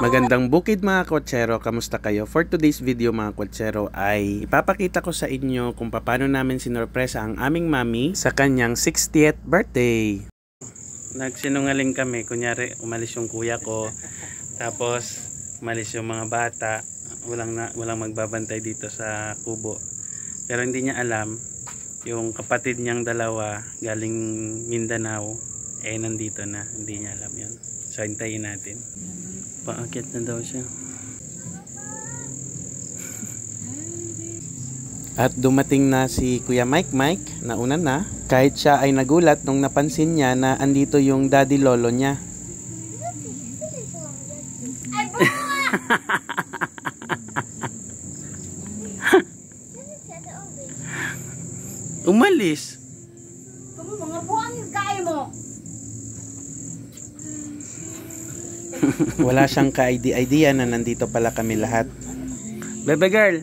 Magandang bukid mga kwatsero, kamusta kayo? For today's video mga kwatsero ay ipapakita ko sa inyo kung paano namin sinorpresa ang aming mami sa kanyang 60th birthday. Nagsinungaling kami, kunyari umalis yung kuya ko, tapos umalis yung mga bata, walang magbabantay dito sa kubo. Pero hindi niya alam, yung kapatid niyang dalawa galing Mindanao, nandito na, hindi niya alam yun. So hintayin natin. Paakyat na daw siya. At dumating na si Kuya Mike nauna na. Kahit siya ay nagulat nung napansin niya na andito yung daddy lolo niya. Umalis. Mga buwan kaya mo. Wala siyang ka-idea na nandito pala kami lahat. Bebe girl,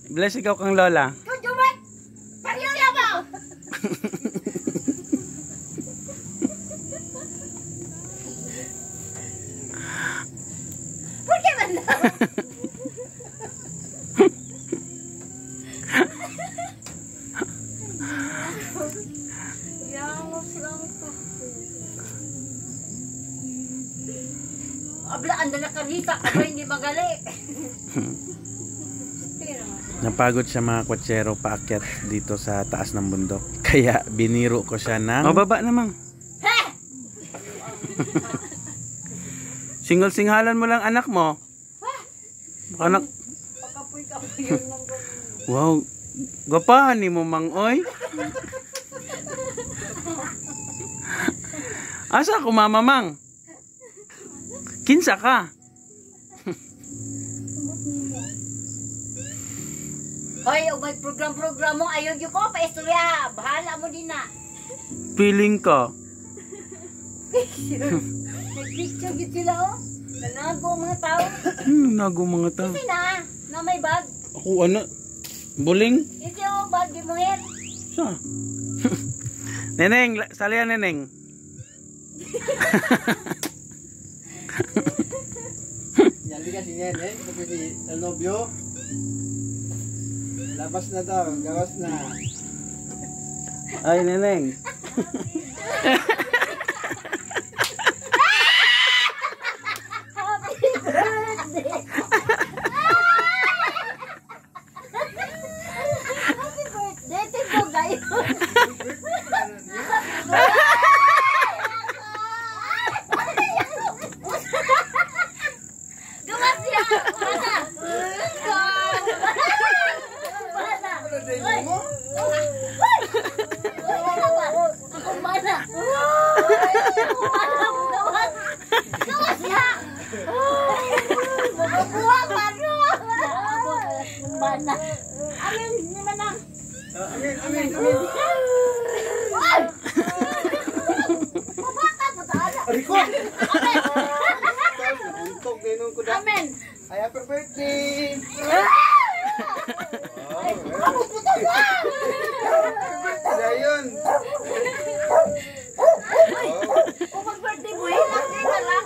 bless ikaw kang lola. Kujumat! Pariyoya mo! Por qué man daw? Yamos lang to. Ablaan na nakanita ka ba hindi magali? Napagod siya mga kwatsero paakyat dito sa taas ng bundok. Kaya biniro ko siya ng mababa namang. Singal-singhalan mo lang anak mo. Anak. Wow, gapahan ni mo mang oy. Asa ko mama mang? Kinsa ka? Hoy, may program mo ayun yung ko, paistorya. Bahala mo din na. Feeling ka. Nag-picture git sila oh. Nanago ang mga tao. Nago mga tao. Kasi na may bag. Ako ano? Buling? Ito yung bag di mo yan. Sa? Neneng, salihan neneng. Yali kasi yan eh, kasi el novio. Labas na daw, gawas na. Ay, neneng. Happy birthday! Happy birthday! Tingko gayon! Gawas niya! Mana! Amin, ni manang. Amin. Ay! Mabata po taala. Ariko! Untok ganun ko na. Amen. Ay, happy birthday! Ako po tayo. Sila yun! Kung mag-birthday mo, hindi ka lang.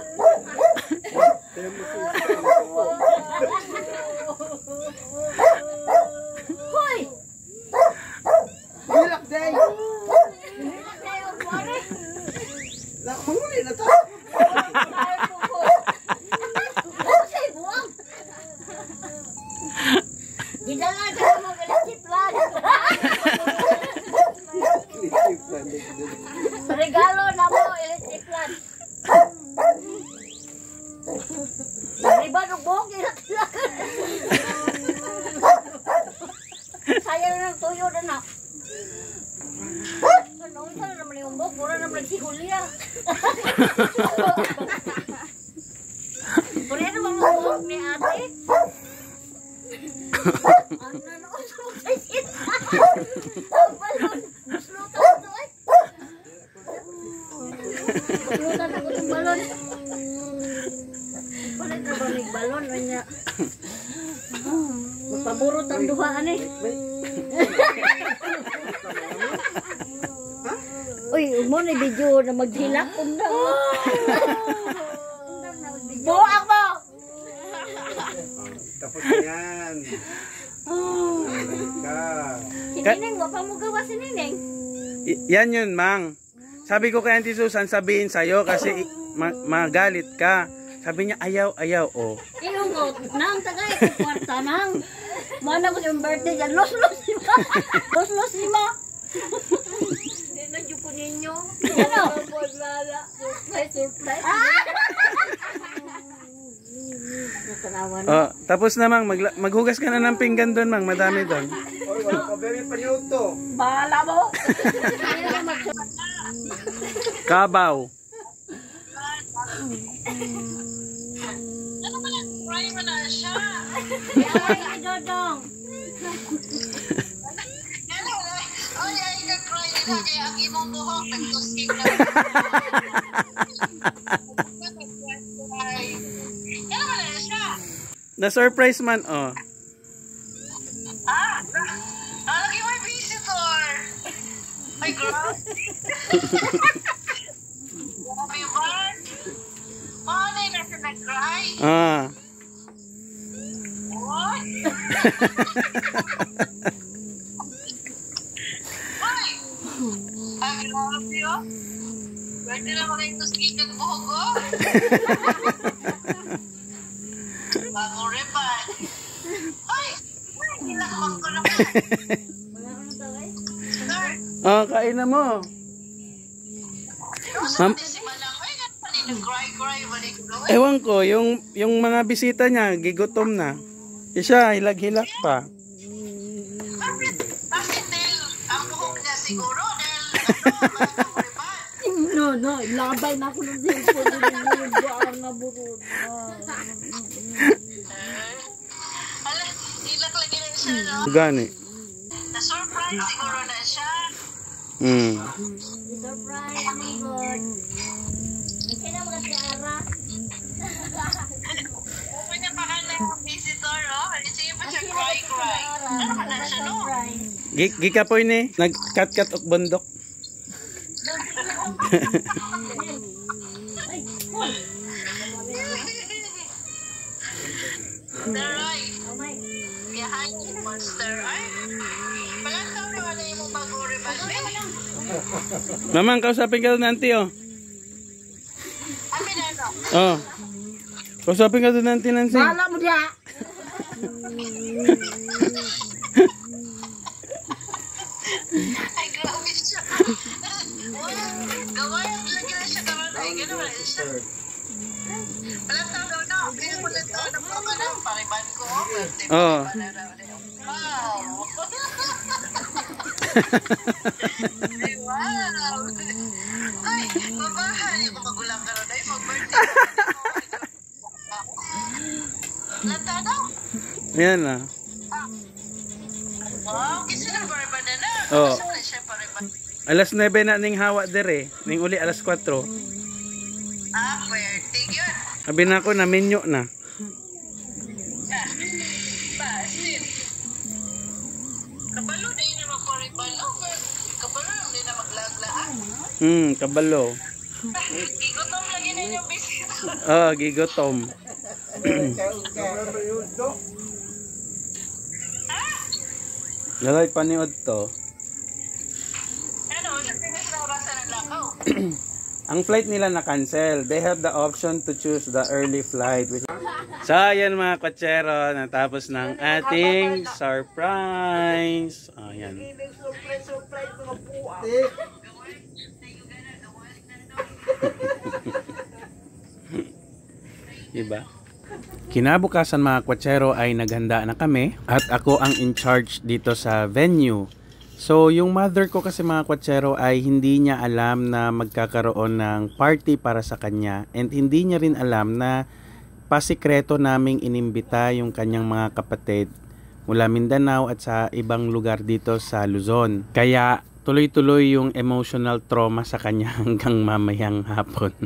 Hoy! Hilak day! Hilak day, ang buwari. Nakahuli na to! Say, buwang. Gidala ka na mo, electric plan. Regalo na mo, electric plan. Riba ng buhok, ilak-ilak. Sayang na ng tuyo na na. Ano, saan naman yung buhok? Pura naman nagsihulya. Pura naman ang buhok ni ate. Ang nanoon sa mga isip. Ang balon. Maslutan ito eh. Maslutan ako ng balon. Palit na ba may balon? Magpaburot ang duhaan eh. Uy, mo na video na maghilak. Buak mo! Tapos na yan. Si Nineng, wapa mo gawa si Nineng. Yan yun, Mang. Sabi ko kay Auntie Susan, sabihin sa'yo kasi magalit ka. Sabi niya, ayaw, oh. Iungot, nang tagay, kwarta nang. Mana ko yung birthday dyan, los si ma. Los si ma. Hindi na dyan po ninyo. Ano? Surprise. Oh, tapos na, Mang. Maghugas ka na ng pinggan doon, Mang. Madami doon. Oy, wala pa very panuto. Bahala mo. Kabaw. Ay, Dodong. Na-surprise man, oh. Lagi may visitor. Ay, girl. Grabe ba? Paano yung nasa nag-cry? Ah. What? Ay! Ay, grabe oh. Pwede na mga ito skikag buhog oh. Bagong riban. Ay! Nilakbang ko naman. Sir, Oh, kain na mo. Ma'am, si Manang, ay, nag-cry, balik ko. ewan ko, yung mga bisita niya, gigutom na. Siya, hilag-hilag pa. Bakit dahil ang buhok niya siguro dahil bagong riban. No, labay na ako ng cellphone. Ang naburod. Hala, ilak lagi na siya, no? Gani. Na-surprise siguro na siya. Surprise, my God. Hindi na mga tiara. Pwede pa ka na yung visitor, oh. Sige pa siya cry. Ano ka na siya, no? Gikapoy ni, nag-cut-cut og bundok. Taray, biyahan yung monster. Ay, palang sabi wala yung bagong riban. Mamang, kausapin ka doon, Auntie, oh. Amin ano? Oh. Kausapin ka doon, Auntie Nancy. Bahala mo diya. Ay, grabe siya. Gawain lagi na siya naman. Ay, gano'n wala siya. Palang sabi no? Kaya ko na ito. Ano po ka na? Pariban ko. Oh. Wow. Ay, wow. Ay, babahan. Yung magulang ka rin. Ay, mag-birthday. Lata daw. Ayan na. Wow, kasi na bariban na na. Oh. Kasi na siya pariban. Alas 9 na ning hawa dire. Ning uli alas 4. Ah, birthday yun. Sabi na ko na menu na. Basin. Kabalo na yun yung magpariban. Kabalo na na maglaglaan. Kabalo. Gigutom lagi na yung bisita. Oh, gigotom. Lalay paniod to. Ano, sa pinas na orasan ng lakaw. Ang flight nila na-cancel. They have the option to choose the early flight. So, ayan mga kotsero. Natapos ng ating surprise. Oh, ayan. Diba? Kinabukasan mga kwatsero ay naghanda na kami at ako ang in charge dito sa venue. So yung mother ko kasi mga kwatsero ay hindi niya alam na magkakaroon ng party para sa kanya and hindi niya rin alam na pasikreto naming inimbita yung kanyang mga kapatid mula Mindanao at sa ibang lugar dito sa Luzon. Kaya tuloy-tuloy yung emotional trauma sa kanya hanggang mamayang hapon.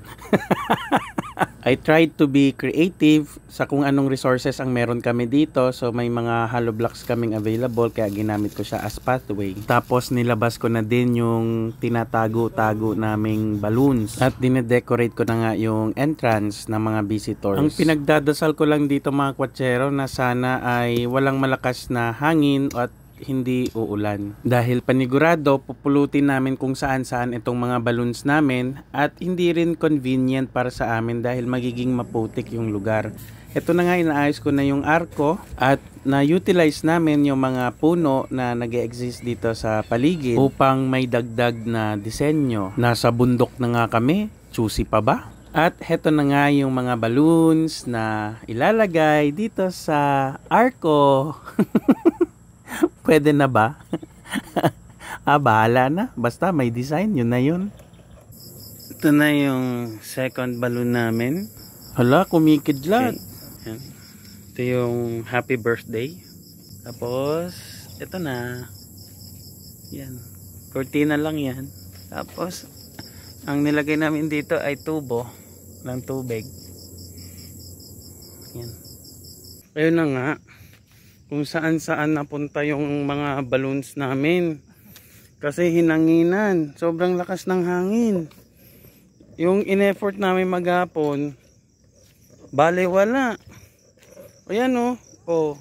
I tried to be creative sa kung anong resources ang meron kami dito. So may mga hollow blocks kaming available kaya ginamit ko siya as pathway. Tapos nilabas ko na din yung tinatago-tago naming balloons. At dinedecorate ko na nga yung entrance ng mga visitors. Ang pinagdadasal ko lang dito mga kwatsero na sana ay walang malakas na hangin at hindi uulan. Dahil panigurado, pupulutin namin kung saan-saan itong mga balloons namin at hindi rin convenient para sa amin dahil magiging maputik yung lugar. Ito na nga, inaayos ko na yung arko at na-utilize namin yung mga puno na nag-exist dito sa paligid upang may dagdag na disenyo. Nasa bundok na nga kami, choosy pa ba? At heto na nga yung mga balloons na ilalagay dito sa arko. Pwede na ba? Bahala na. Basta may design, yun na yun. Ito na yung second balloon namin. Hala, kumikidlat. Okay. Yan. Ito yung happy birthday. Tapos, ito na. Yan. Cortina lang yan. Tapos, ang nilagay namin dito ay tubo ng tubig. Yan. Ayun na nga. Kung saan napunta yung mga balloons namin. Kasi hinanginan. Sobrang lakas ng hangin. Yung in-effort namin maghapon, bale wala. Ayan o. Oh.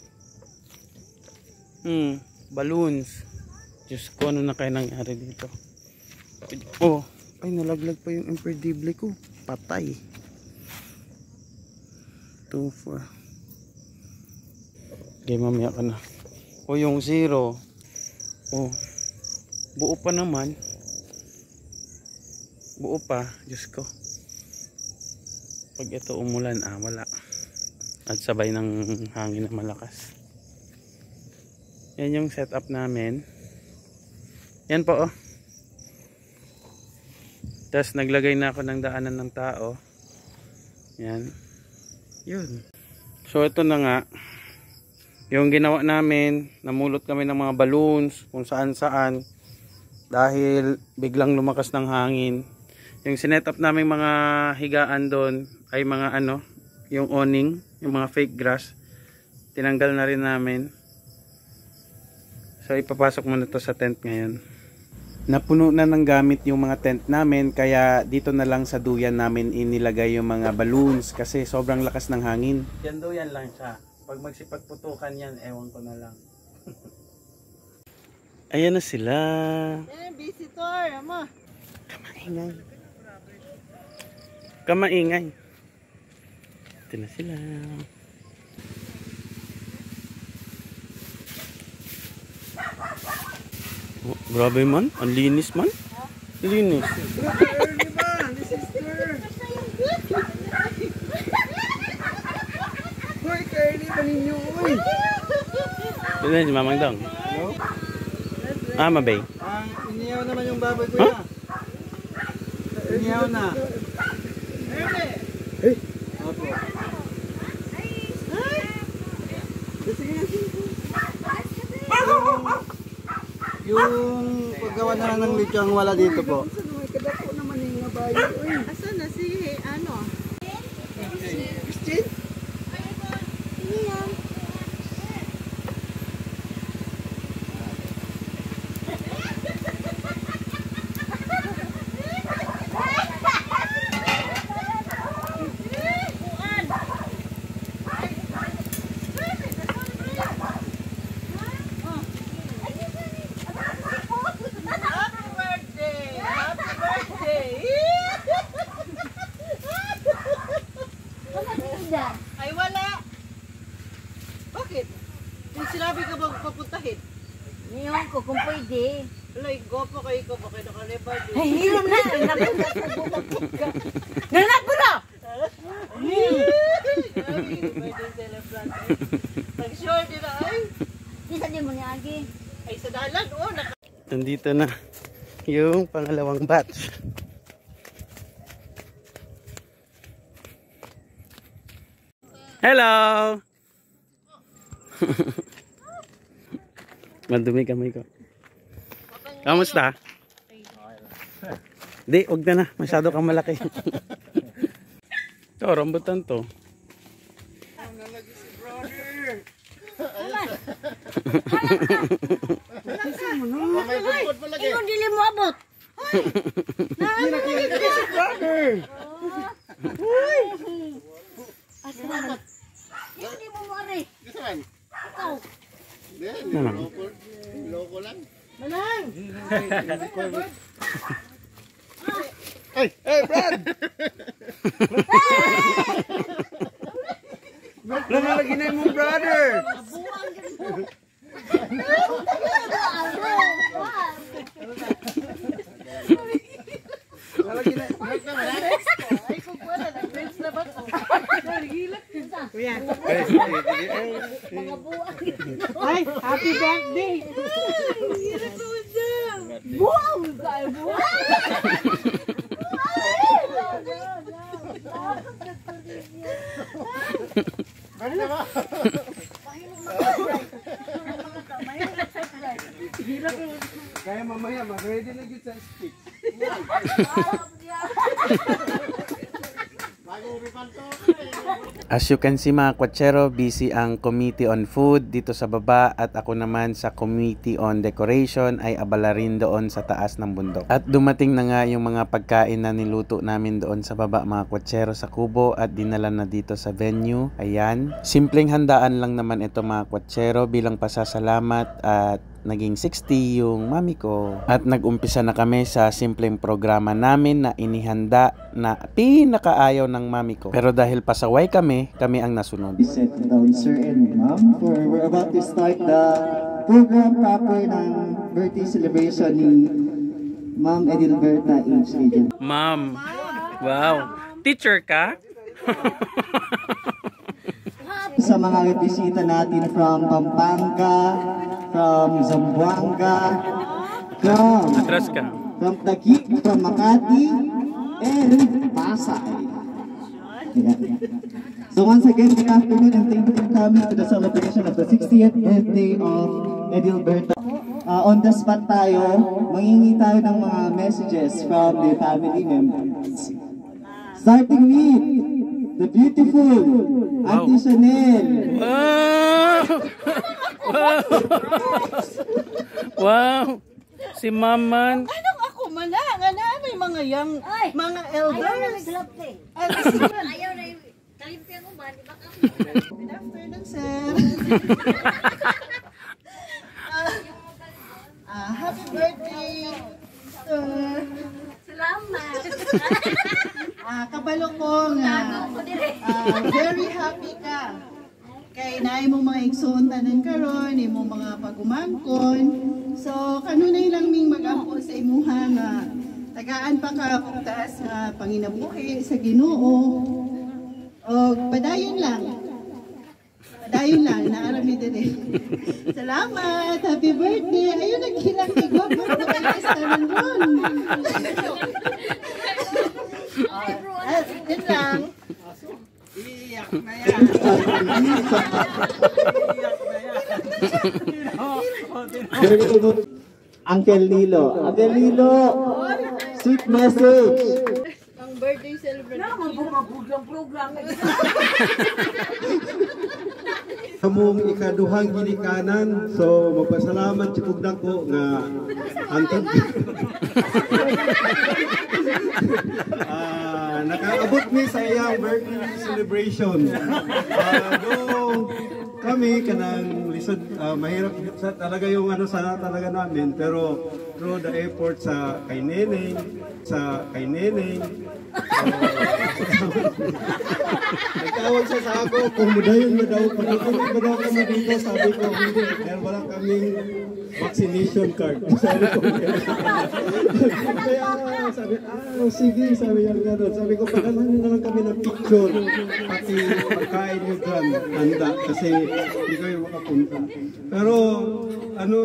Balloons. Diyos ko, ano na kaya nangyari dito? Oh. Ay, nalaglag pa yung imperdible ko. Patay. 2, 4. Okay, mamaya ka na. O yung 0. O. Buo pa naman. Buo pa. Diyos ko. Pag ito umulan, wala. At sabay ng hangin na malakas. Yan yung setup namin. Yan po, oh. Tapos naglagay na ako ng daanan ng tao. Yan. Yun. So ito na nga. Yung ginawa namin, namulot kami ng mga balloons kung saan saan dahil biglang lumakas ng hangin. Yung sinetup namin mga higaan doon ay mga yung awning, yung mga fake grass. Tinanggal na rin namin. So ipapasok muna to sa tent ngayon. Napuno na ng gamit yung mga tent namin kaya dito na lang sa duyan namin inilagay yung mga balloons kasi sobrang lakas ng hangin. Yan duyan lang siya. Pag magsipagputukan yan, ewan ko na lang. Ayan na sila. Visitor, ama. Kamaingay. Kamaingay. Ito na sila. Oh, grabe man. Ang linis man. Linis. Early ba? This is Hoy, Curly, paninyo, uy. Ito na si Mamang Dong. Hello? Mabay. Inihaw naman yung baboy ko na. Inihaw na. Hey. Opo. Yung paggawa na lang ng lechong wala dito po. Kadako naman yung baboy. Asan na si Christine? Ay wala. Bakit? Yung sinabi ka bang papuntahin? Ngayon ko kung pwede. Alay, gopo kayo ko. Bakit nakalibar din? Ay, hiram na. Nangat mo na! Nag-short din na ay. Isa din mo ni Agi. Ay sa dalan, oh. Nandito na yung pangalawang batch. Hello! Madumi kamay ko. Kamusta? Di, huwag na na. Masyado kang malaki. Ito, rambutan to. Ingon dili mo abot. Hindi mo mo ari. Ikaw. Loko lang. Manang! Hey, Brad! Namalagi na yung brother! Nalagi na. Ay, kung wala, nag-bench na ba ko? Nagilak. Kuya. Ay, happy birthday! Buang kay buang. Kaya mamaya, mag-ready na yun sa stick. As you can see mga kwatsero, busy ang Committee on Food dito sa baba at ako naman sa Committee on Decoration ay abala rin doon sa taas ng bundok. At dumating na nga yung mga pagkain na niluto namin doon sa baba mga kwatsero sa kubo at dinala na dito sa venue. Ayan. Simpleng handaan lang naman ito mga kwatsero bilang pasasalamat at naging 60 yung mami ko. At nag-umpisa na kami sa simpleng programa namin na inihanda na pinakaayaw ng mami ko. Pero dahil pasaway kami ang nasunod. Set down sir and ma'am for we're about to start the program proper ng birthday celebration ni Ma'am Edilberta H. Agent. Ma'am, wow, teacher ka? Sa mga bisita natin from Pampanga, from Zamboanga, Atras ka. from Taguig, from Makati, and Pasay. Yeah. So once again, good afternoon and thank you for coming to the celebration of the 60th birthday of Edilberta. On the spot tayo, mangingi tayo ng mga messages from the family members. Starting with the beautiful Auntie Chanel. Wow! Wow! Wow! Si Maman. Anong ako manang? Ano may mga young, mga Ayaw na elders? naglapte. Ayaw na kalimpi ang uban, di ba ka? Good afternoon, sir. Happy birthday, sir. Salamat. Kabalo ko nga. Very happy ka. Kay naay mo mga igsoontanan karon, imo mga pagumangkon. So kanunay lang ming mag-ampo sa imuha nga tagaan pa ka kung taas nga panginabuhi sa Ginoo. O padayon lang. Padayon lang naarami dire. Salamat, happy birthday. Ayun naghilang igwa mo sa ron. Yun lang. Iyak na yan. Uncle Lilo. Uncle Lilo, sweet message. Ang birthday celebration. Among ikaduhang ginikanan, so magpasalamat si Pugdang ko nga antod. Nakaabot mi sa iyang birthday celebration. Kami kanang lisod, mahirap sa talaga yung ano sana talaga namin, pero through the effort sa kay Neneng, nagtawag siya sa ako kung mudayon mo daw, pagkakabit mo daw kami dito, sabi ko, hindi, dahil wala kaming vaccination card. Sabi ko, kaya sabi, sige, sabi niya gano'n. Sabi ko, pagkalan na lang kami ng picture, pati pagkain nyo dyan, handa, kasi hindi kayo makapunta. Pero, ano,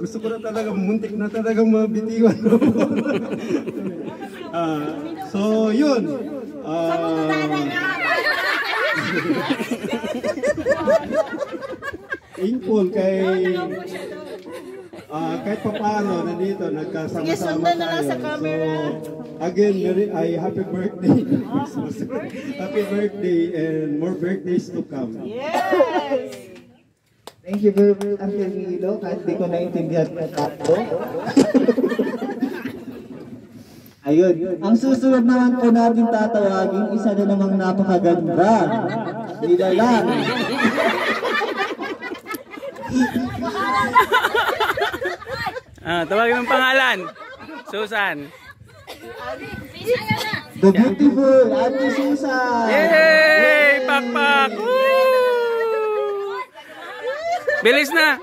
gusto ko na talaga, muntik na talagang mabitiwan. So, yun. Thankful kay kahit pa paano, nandito, Sige, nagkasama-sama sundan na lang tayo. sa camera. So, again, happy birthday. Christmas. Happy birthday and more birthdays to come. Yes! Thank you very much, Uncle Milo. Kahit di ko naintindihan ka tato. Ayun. Ang susunod naman po natin tatawagin, isa na namang napakaganda. Hindi na lang. Tawagin mong pangalan. Susan. The beautiful Ate Susan. Yay! Pakpak! Bilis na!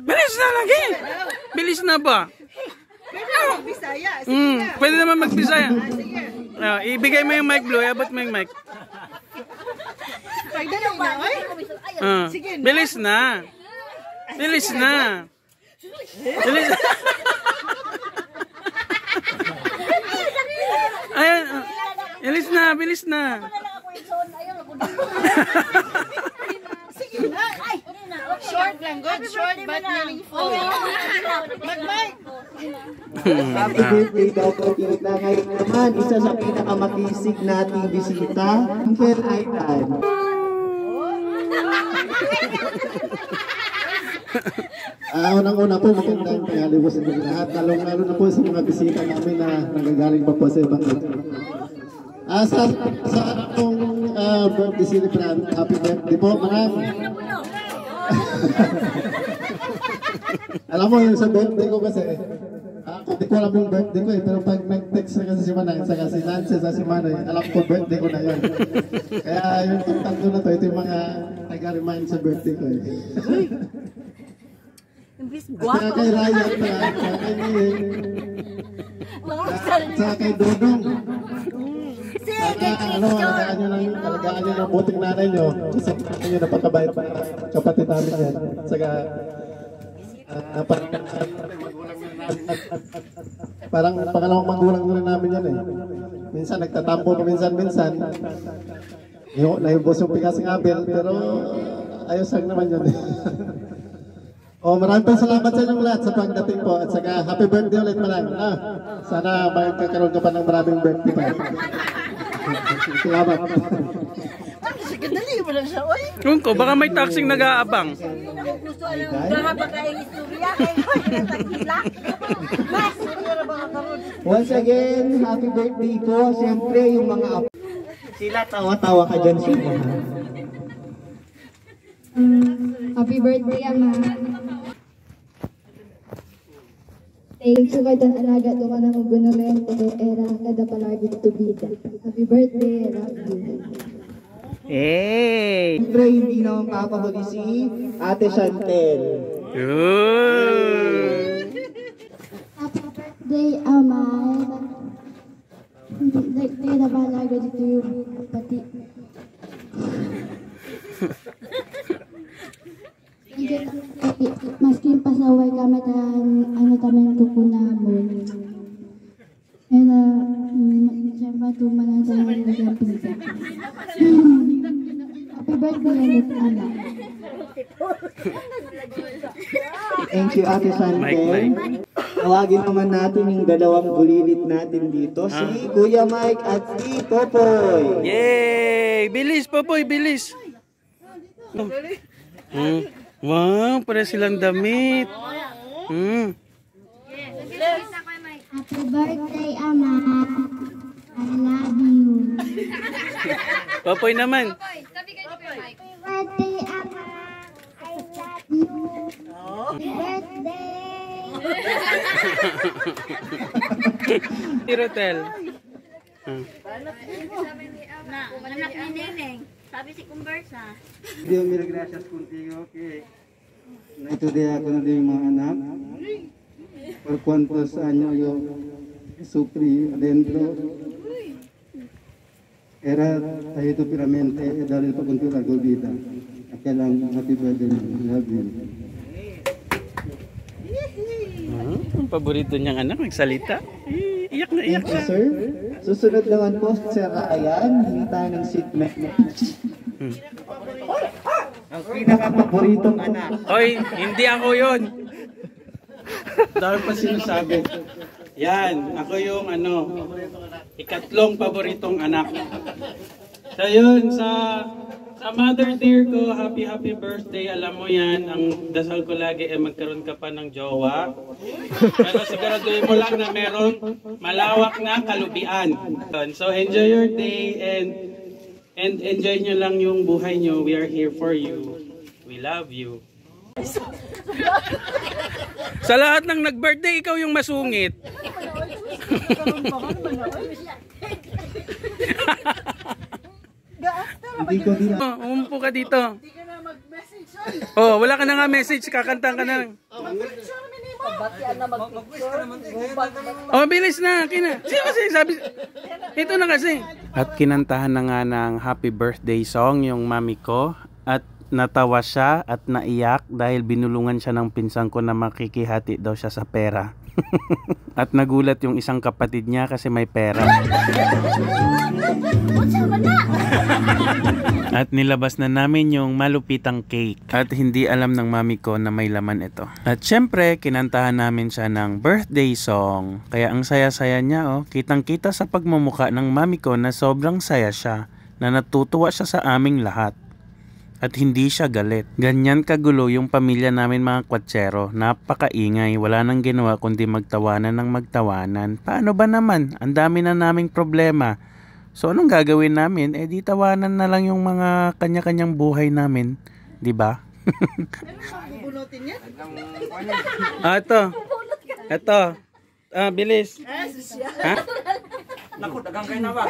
Bilis na lagi! Bilis na ba? Bisaya. Sige na. Pwede naman magbisaya. Sige. Ibigay mo yung mic, Blue. Abot mo yung mic. Pagdali na, oy. Sige na. Bilis na! Bilis na! Bilis na! Ayan! Bilis na! Bilis na! Sige na. Short lang, good. Short but meaningful. Mag-mic. Happy birthday daw po kita. Ngayon naman, isa sa pinakamakisig nating bisita, Uncle Aitan. Unang-una po, magandang tanghali po sa inyo lahat. Lalong-lalo na po sa mga bisita namin na nagagaling pa po sa ibang lugar. Sa akong birthday celebrant, happy birthday po, marami. Alam mo, yung sa birthday ko kasi, hindi ko alam yung birthday ko pero pag nag-text na kasi si Manang, saka si Nancy sa si Manay, alam ko birthday ko na yun. Kaya yung tatlo na to, ito yung mga taga-remind sa birthday ko. Saka kay Ryan, saka kay Niel, saka kay Dodong. Alagaan nyo ng buting nanay nyo. Kasi nyo napakabayad pa kapatid namin yan. Saka, parang pangalawang magulang rin namin yan eh. Minsan nagtatampo pa minsan-minsan. Naibos yung pikas ng Abel, pero ayos lang naman yun eh. Maraming salamat sa inyong lahat sa pagdating po. At saka happy birthday ulit Manang. Sana magkakaroon ka pa ng maraming birthday pa. Salamat. Sige, dali mo lang siya, oy. Kung ko, baka may taxing nag-aabang. Once again, happy birthday po. Siyempre, yung mga apo. Sila tawa-tawa ka dyan sila. Happy birthday, Ama. Thank you kada alaga to ka na magbunamento era kada palagi to bida. Happy birthday, I love you. Hey! Siyempre, hindi naman papahuli si Ate Chantel. Happy birthday, Ama. Hindi na balaga dito yung pati. Maski pasaway kami ano tamen tukunamon. Era siyempre tumanan sa mga pizza. Happy birthday ulit, Ama. Thank you, Ate Chantel. Tawagin naman natin yung dalawang bulilit natin dito, si Kuya Mike at si Popoy. Yay! Bilis, Popoy, bilis! Wow, para silang damit. Happy birthday, Ama. I love you. Popoy naman. Happy birthday, Ama. I love you. Happy birthday. Tirotel. Anak ni Neneng. Sabi si Conversa. Dios mil gracias contigo que naitudia ako na din mga anak. Por cuantos años yo sufrí adentro. Era tahito piramente e dahil pa kunti largo vida. Kaya lang happy birthday. Love you. Ang paborito niyang anak, nagsalita. Iyak na iyak Thank you, siya. sir. Susunod naman po, Sir Ryan. Hindi tayo ng seatmate mo. Ang pinaka-paboritong anak. Hoy, hindi ako yun. Dahil pa sinasabi. Yan, ako yung ikatlong paboritong anak. So yun, sa mother dear ko, happy birthday. Alam mo yan, ang dasal ko lagi ay magkaroon ka pa ng jowa. Pero siguraduhin mo lang na meron malawak na kalubian. So enjoy your day and enjoy nyo lang yung buhay nyo. We are here for you. We love you. Sa lahat ng nag-birthday, ikaw yung masungit. Umpo ka dito. Oh, wala ka na nga message, kakanta ka na. Oh, bilis na, Sino kasi sabi? Ito na kasi. At kinantahan na nga ng happy birthday song yung mami ko. At natawa siya at naiyak dahil binulungan siya ng pinsan ko na makikihati daw siya sa pera. At nagulat yung isang kapatid niya kasi may pera. At nilabas na namin yung malupitang cake. At hindi alam ng mami ko na may laman ito. At syempre, kinantahan namin siya ng birthday song. Kaya ang saya-saya niya, oh. Kitang-kita sa pagmumukha ng mami ko na sobrang saya siya. Na natutuwa siya sa aming lahat. At hindi siya galit. Ganyan kagulo yung pamilya namin mga kwatsero. Napakaingay. Wala nang ginawa kundi magtawanan ng magtawanan. Paano ba naman? Ang dami na naming problema. So anong gagawin namin? Eh di tawanan na lang yung mga kanya-kanyang buhay namin. Diba? Ito. Bilis. Ha? Naku, dagang kayo na ba?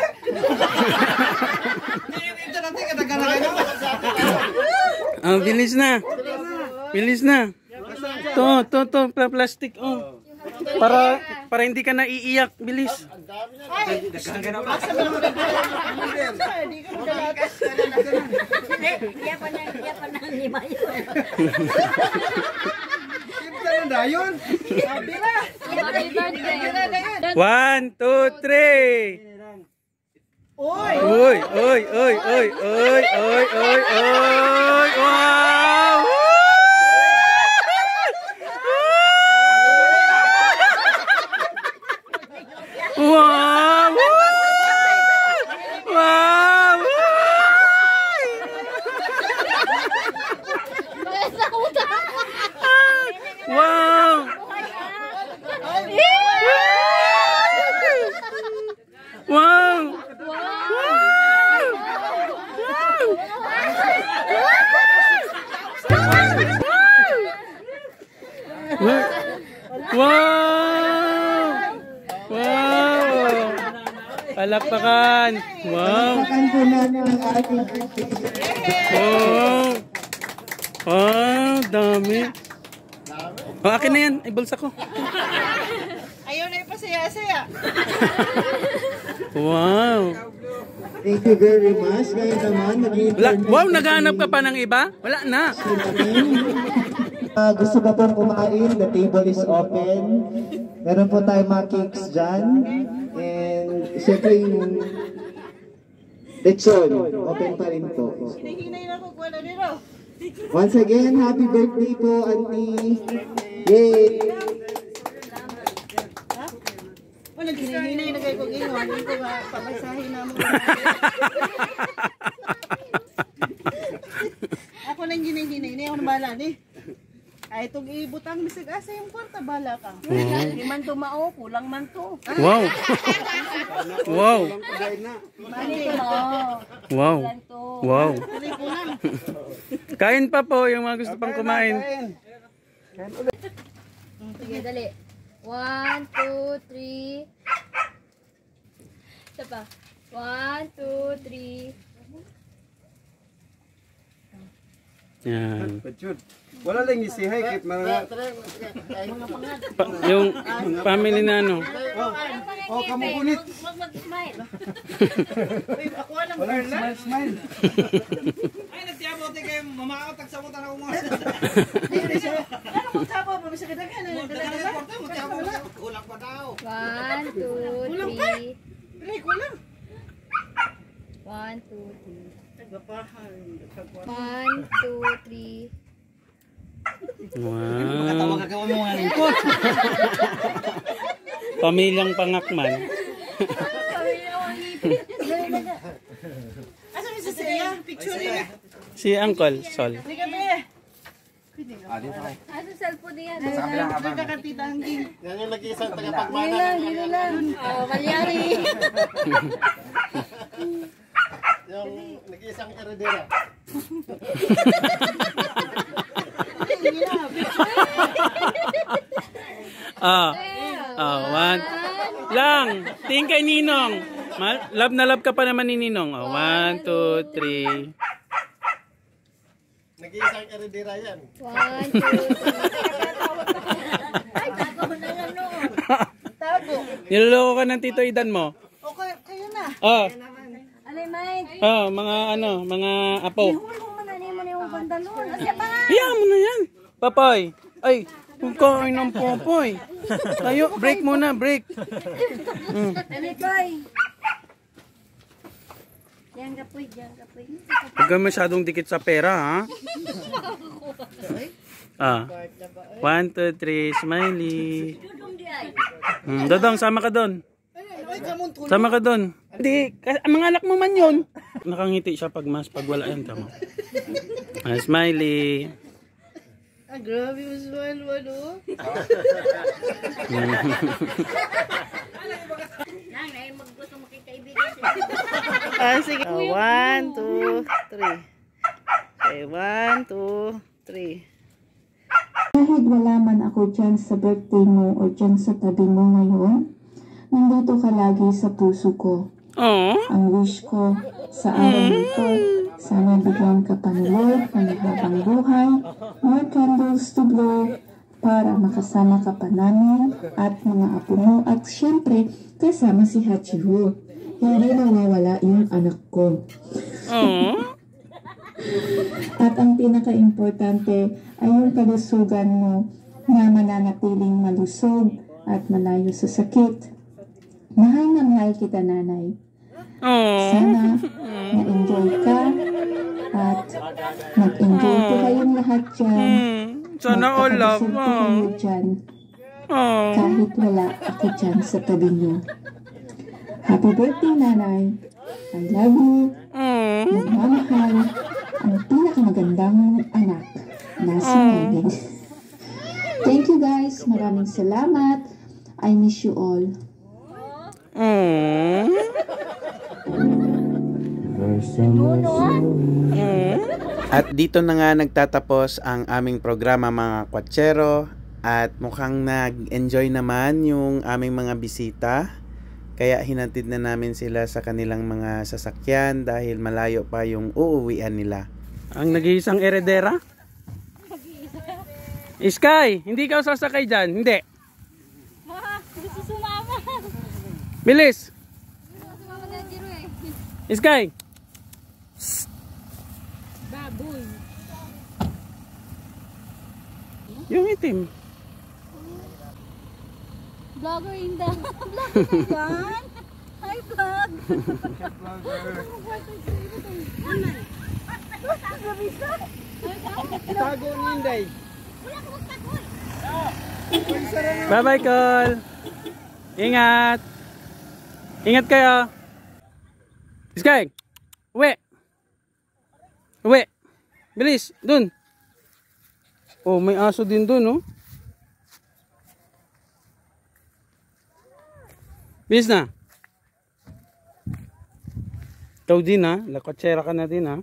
Bilis na. Bilis na. To, plastic. Oh. Para hindi ka naiiyak. Bilis. One, two, three. Oy! Oy! Oy! Oy! Oy! Oy! Oy! Oy! Oy! Wow! Wow! Wow! Wow! Wow! Wow! Wow! Palakpakan! Wow! Palakpakan po natin ang ating wow! Wow! Dami! Oh, akin na yan. Ay, bulsa ko. Ayaw na ipasaya-saya. Wow! Thank you very much. Ngayon naman, wow! Naghahanap ka pa ng iba? Wala na. Gusto ba pong kumain? The table is open. Meron po tayong mga cakes dyan. And siyempre yung lechon, open pa rin po. Hinahinay na ko, wala nito. Once again, happy birthday po, Auntie. Yay! Wala, hinahinay na kayo kong ingon. Hindi ko papasahin na mo. Ako nang hinahinay. Hindi ako nabala ni. Ay, itong ibutang bisig asa yung kwarta, bala ka. Hindi man tumao, kulang man to. Wow! Wow! Wow! Wow! Kain pa po yung mga gusto pang kumain. Sige, dali. 1, 2, 3. Isa pa. 1, 2, 3. Yan. Wala lang isihay kahit mga Yung family na ano. oh, kamu kunit. Mag-smile. Ako alam, Wala smile. Ay, nagtiyabote kayo, mamakaw, tagsabutan ako mga. ano kung sapo, mabisa ka daghan. Ulang pa daw. 1, 2, 3. Pilay ko lang. 1, 2, 3. 1, 2, 3. Wow. Makatawag ka mo nga lingkod. Pamilyang pangakman. Asa ni si Sia? Picture niya. Si Uncle Sol. Liga be. Ano cellphone niya? Kakatita ang ging. Yan yung nag-iisang tagapagmana. Dito lang. Oh, Malyari. Yung nag-iisang karedera. One. Lang. Tingin kay Ninong. Love na love ka pa naman ni Ninong. 1, 2, 3. Nag-iisang karedera yan. 1, 2, 3. Ay, tago na lang noon. Tago. Niloloko ka ng Tito Idan mo. Okay, kayo na. Alay, Mike. Mga apo. Ihulong mo na niyo mo na yung pantalon. Asya pa nga. Hayaan mo na yan. Papoy. Ay, huwag kain ng Popoy. Tayo, break muna, break. Alay, Koy. Diyan ka, Poy. Diyan ka, Poy. Huwag ka masyadong dikit sa pera, ha? 1, 2, 3, smiley. Dodong, sama ka doon. Sama ka doon. Hindi, mga anak mo man yun. Nakangiti siya pag wala yan. Tama. Smiley. Grabe mo smile mo, no? Nang, na yung maggusto makikaibigan. Sige. 1, 2, 3. Okay, 1, 2, 3. Kahit wala man ako dyan sa birthday mo o dyan sa tabi mo ngayon, nandito ka lagi sa puso ko. Ang wish ko sa araw nito, sana bigyan ka pa ni Lord ng habang buhay, more candles to blow, para makasama ka pa namin at mga apo mo at syempre kasama si Hachiho. Hindi nawawala yung anak ko. At ang pinaka-importante ay yung kalusugan mo na mananatiling malusog at malayo sa sakit. Mahal na mahal kita, nanay. Sana na-enjoy ka at mag-enjoy po kayong lahat dyan. Sana all love po kayo dyan. Kahit wala ako dyan sa tabi niyo. Happy birthday, nanay. I love you. Nagmamahal ang pinakamagandang anak na si Megan. Thank you guys. Maraming salamat. I miss you all. At dito na nga nagtatapos ang aming programa, mga kwatsero, at mukhang nag-enjoy naman yung aming mga bisita, kaya hinatid na namin sila sa kanilang mga sasakyan dahil malayo pa yung uuwian nila. Ang nag-iisang eredera? Sky, hindi ka sasakay dyan, hindi. Gusto sumama. Bilis! Sky! Baboy. Yung itim. Vlogger Inda. Vlogger yan? Hi, vlog. Tago ni Inday. Bye-bye, Col. Ingat. Ingat kayo. Sky, uwi. Uwi. Bilis, dun. Oh, may aso din dun, oh. Bilis na. Ikaw din, ha. Lakotsera ka na din, ha.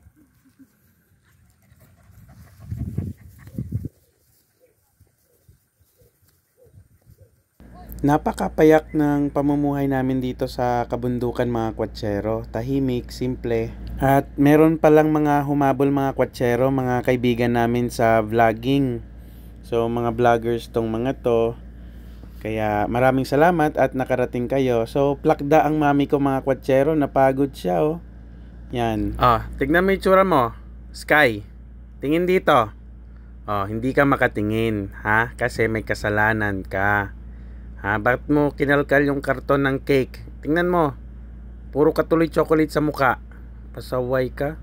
Napakapayak ng pamumuhay namin dito sa kabundukan, mga kwatsero. Tahimik, simple. At meron palang mga humabol, mga kwatsero, mga kaibigan namin sa vlogging. So mga vloggers tong mga to. Kaya maraming salamat at nakarating kayo. So plakda ang mami ko, mga kwatsero. Napagod siya, oh. Yan. Tignan mo yung tsura mo. Sky, tingin dito. Hindi ka makatingin, ha? Kasi may kasalanan ka. Bakit mo kinalkal yung karton ng cake? Tingnan mo. Puro katuloy chocolate sa muka. Pasaway ka.